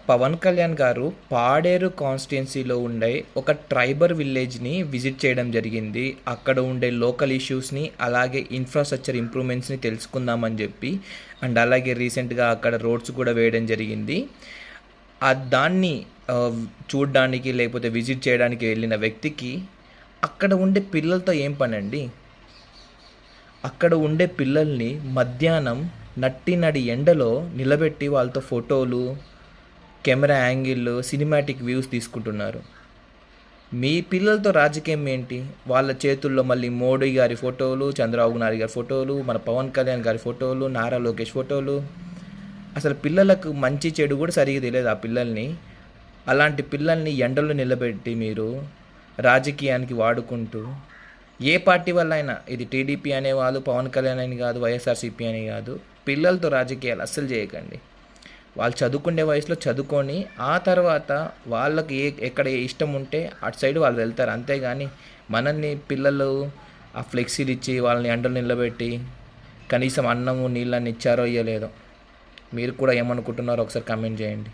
పవన్ కళ్యాణ్ గారు పాడేరు కాన్స్టిట్యున్సీలో ఉండే ఒక ట్రైబల్ విలేజ్ని విజిట్ చేయడం జరిగింది. అక్కడ ఉండే లోకల్ ఇష్యూస్ని అలాగే ఇన్ఫ్రాస్ట్రక్చర్ ఇంప్రూవ్మెంట్స్ని తెలుసుకుందామని చెప్పి అండ్ అలాగే రీసెంట్గా అక్కడ రోడ్స్ కూడా వేయడం జరిగింది. దాన్ని చూడడానికి లేకపోతే విజిట్ చేయడానికి వెళ్ళిన వ్యక్తికి అక్కడ ఉండే పిల్లలతో ఏం పని అండి? అక్కడ ఉండే పిల్లల్ని మధ్యాహ్నం నడి ఎండలో నిలబెట్టి వాళ్ళతో ఫోటోలు, కెమెరా యాంగిల్, సినిమాటిక్ వ్యూస్ తీసుకుంటున్నారు. మీ పిల్లలతో రాజకీయం ఏంటి? వాళ్ళ చేతుల్లో మళ్ళీ మోడీ గారి ఫోటోలు, చంద్రబాబు నాయుడు గారి ఫోటోలు, మన పవన్ కళ్యాణ్ గారి ఫోటోలు, నారా లోకేష్ ఫోటోలు. అసలు పిల్లలకు మంచి చెడు కూడా సరిగ్గా తెలియదు ఆ పిల్లల్ని. అలాంటి పిల్లల్ని ఎండలో నిలబెట్టి మీరు రాజకీయానికి వాడుకుంటూ ఏ పార్టీ వల్ల అయినా, ఇది టీడీపీ అనేవాళ్ళు, పవన్ కళ్యాణ్ అని కాదు, వైఎస్ఆర్సీపీ అని కాదు, పిల్లలతో రాజకీయాలు అస్సలు చేయకండి. వాళ్ళు చదువుకునే వయసులో చదువుకొని ఆ తర్వాత వాళ్ళకి ఎక్కడ ఇష్టం ఉంటే అటు సైడ్ వాళ్ళు వెళ్తారు. అంతేగాని మనల్ని పిల్లలు ఆ ఫ్లెక్సీలు ఇచ్చి వాళ్ళని ఎండలు నిలబెట్టి కనీసం అన్నము నీళ్ళని ఇచ్చారో ఇయ్యలేదో. మీరు కూడా ఏమనుకుంటున్నారో ఒకసారి కామెంట్ చేయండి.